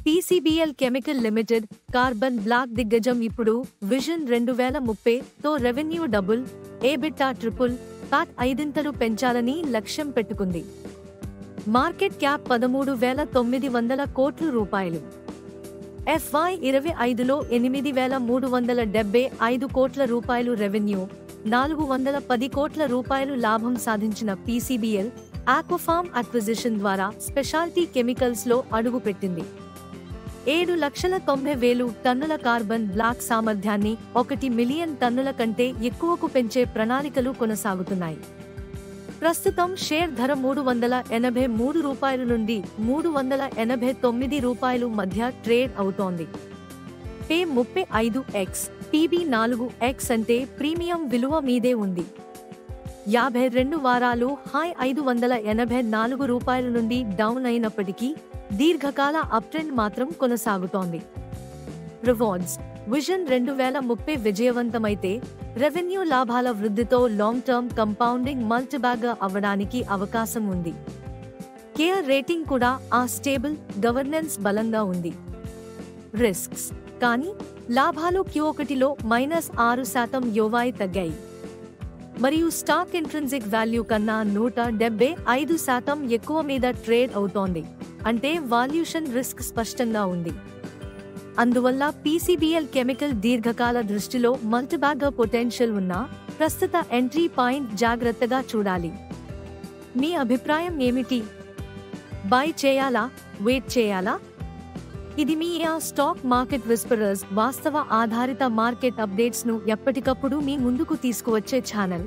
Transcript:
PCBL chemical limited carbon black దిగ్గజం ఇప్పుడు vision 2030తో revenue double, EBITA triple, PAT 5 పెంచాలని లక్ష్యం పెట్టుకుంది. మార్కెట్ క్యాప్ 13,900 కోట్ల రూపాయలు. FY25లో 8,375 కోట్ల రూపాయలు రెవెన్యూ, 410 కోట్ల రూపాయలు లాభం సాధించిన పీసీబీఎల్ ఆక్వాఫార్మ్ అక్విజిషన్ ద్వారా స్పెషాలిటీ కెమికల్స్లో అడుగుపెట్టింది. 7,90,000 టన్నుల కార్బన్ బ్లాక్ సామర్థ్యాన్ని 1 మిలియన్ టన్నుల కంటే ఎక్కువకు పెంచే ప్రణాళికలు కొనసాగుతున్నాయి. ప్రస్తుతం షేర్ ధర రూ. 383 నుండి రూ. 389 మధ్య ట్రేడ్ అవుతోంది. పే 35x, PB 4x అంటే ప్రీమియం విలువ మీదే ఉంది. 52 వారాలు హై రూ. 584 నుండి డౌన్ అయినప్పటికీ దీర్ఘకాల అప్ట్రెండ్ మాత్రం కొనసాగుతోంది. రివార్డ్స్ విజన్ 2030 విజయవంతమైతే రెవెన్యూ లాభాల వృద్ధితో లాంగ్ టర్మ్ కంపౌండింగ్ మల్టిబ్యాగర్ అవ్వడానికి అవకాశం ఉంది. కేర్ రేటింగ్ కూడా ఆ స్టేబుల్ గవర్నెన్స్ బలంగా ఉంది. రిస్క్స్ కానీ లాభాలు Q1లో -6% YoY తగ్గాయి మరియు స్టాక్ ఇంట్రిన్సిక్ వాల్యూ కన్నా 175% ఎక్కువ మీద ట్రేడ్ అవుతోంది. అంటే వాల్యుయేషన్ రిస్క్ స్పష్టంగా ఉంది. అందువల్ల పీసీబీఎల్ కెమికల్ దీర్ఘకాల దృష్టిలో మల్టిబ్యాగర్ పొటెన్షియల్ ఉన్న ప్రస్తుత ఎంట్రీ పాయింట్ జాగ్రత్తగా చూడాలి. మీ అభిప్రాయం ఏమిటి? బై చేయాలా, వెయిట్ చేయాలా? ఇది మీ స్టాక్ మార్కెట్ విస్పరర్స్ వాస్తవ ఆధారిత మార్కెట్ అప్డేట్స్ ను ఎప్పటికప్పుడు మీ ముందుకు తీసుకువచ్చే ఛానల్.